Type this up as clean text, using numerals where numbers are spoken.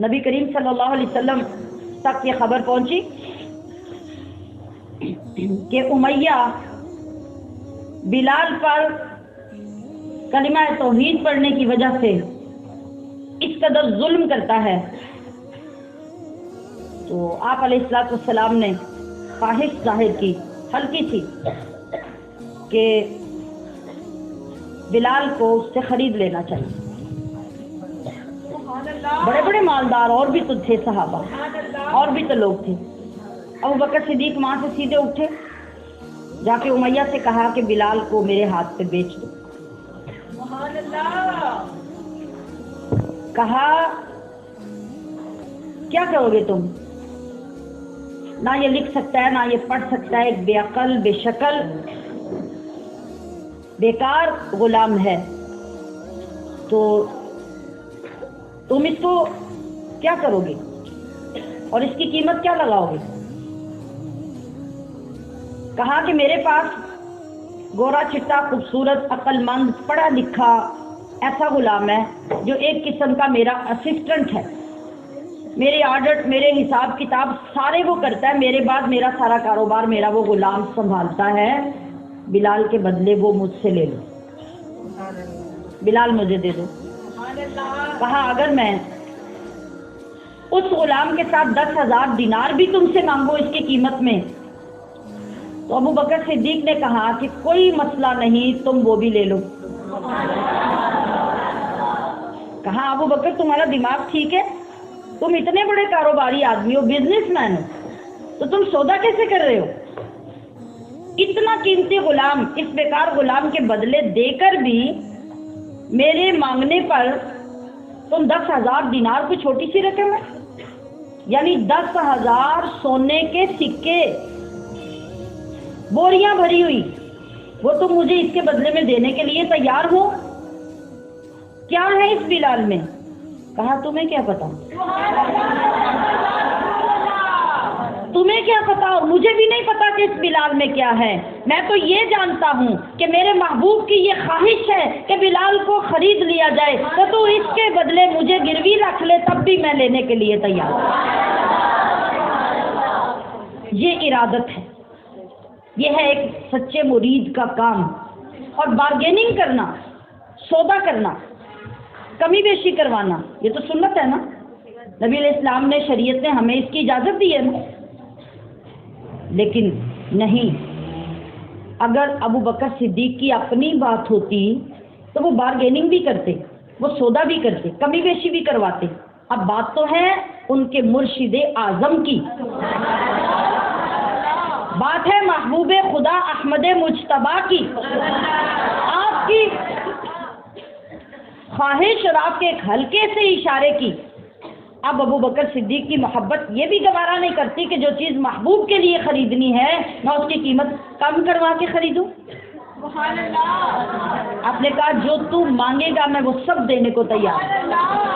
نبی کریم صلی اللہ علیہ وسلم تک یہ خبر پہنچی کہ امیہ بلال پر کلمہ توحید پڑھنے کی وجہ سے اس قدر ظلم کرتا ہے، تو آپ علیہ الصلوۃ والسلام نے خواہش ظاہر کی، ہلکی سی، کہ بلال کو اس سے خرید لینا چاہیے۔ بڑے بڑے مالدار اور بھی تو تھے صحابہ، اور بھی تو لوگ تھے۔ ابو بکر صدیق وہاں سے سیدھے اٹھے، جا کے امیہ سے کہا کہ بلال کو میرے ہاتھ پہ بیچ دو۔ کہا کیا کرو گے تم؟ نہ یہ لکھ سکتا ہے، نہ یہ پڑھ سکتا ہے، ایک بے عقل، بے شکل، بیکار غلام ہے، تو تم اس کو کیا کرو گے اور اس کی قیمت کیا لگاؤ گے؟ کہا کہ میرے پاس گورا چٹا، خوبصورت، عقل مند، پڑھا لکھا ایسا غلام ہے جو ایک قسم کا میرا اسسٹنٹ ہے، میرے آڈٹ، میرے حساب کتاب سارے وہ کرتا ہے، میرے بعد میرا سارا کاروبار میرا وہ غلام سنبھالتا ہے، بلال کے بدلے وہ مجھ سے لے لو، بلال مجھے دے دو۔ کہا اگر میں اس غلام کے ساتھ 10,000 دینار بھی تم سے مانگو اس کی قیمت میں، تو ابو بکر صدیق نے کہا کہ کوئی مسئلہ نہیں، تم وہ بھی لے لو۔ کہا ابو بکر تمہارا دماغ ٹھیک ہے؟ تم اتنے بڑے کاروباری آدمی ہو، بزنس مین ہو، تو تم سودا کیسے کر رہے ہو؟ اتنا قیمتی غلام اس بیکار غلام کے بدلے دے کر بھی میرے مانگنے پر تم 10,000 دینار کو چھوٹی سی رقم ہے، یعنی 10,000 سونے کے سکے، بوریاں بھری ہوئی، وہ تم مجھے اس کے بدلے میں دینے کے لیے تیار ہو؟ کیا ہے اس بلال میں؟ کہا تمہیں کیا پتا، تمہیں کیا پتا، اور مجھے بھی نہیں پتا کہ اس بلال میں کیا ہے، میں تو یہ جانتا ہوں کہ میرے محبوب کی یہ خواہش ہے کہ بلال کو خرید لیا جائے، تو اس کے بدلے مجھے گروی رکھ لے تب بھی میں لینے کے لیے تیار ہوں۔ یہ ارادت ہے، یہ ہے ایک سچے مرید کا کام، اور بارگیننگ کرنا، سودا کرنا، کمی بیشی کروانا، یہ تو سنت ہے نا، نبی علیہ السلام نے، شریعت نے ہمیں اس کی اجازت دی ہے نا۔ لیکن نہیں، اگر ابو بکر صدیق کی اپنی بات ہوتی تو وہ بارگیننگ بھی کرتے، وہ سودا بھی کرتے، کمی بیشی بھی کرواتے۔ اب بات تو ہے ان کے مرشد اعظم کی، بات ہے محبوب خدا احمد مجتبیٰ کی، آپ کی خواہش اور آپ کے ایک ہلکے سے اشارے کی۔ اب ابو بکر صدیق کی محبت یہ بھی گوارا نہیں کرتی کہ جو چیز محبوب کے لیے خریدنی ہے میں اس کی قیمت کم کروا کے خریدوں۔ آپ نے کہا جو تو مانگے گا میں وہ سب دینے کو تیار ہوں۔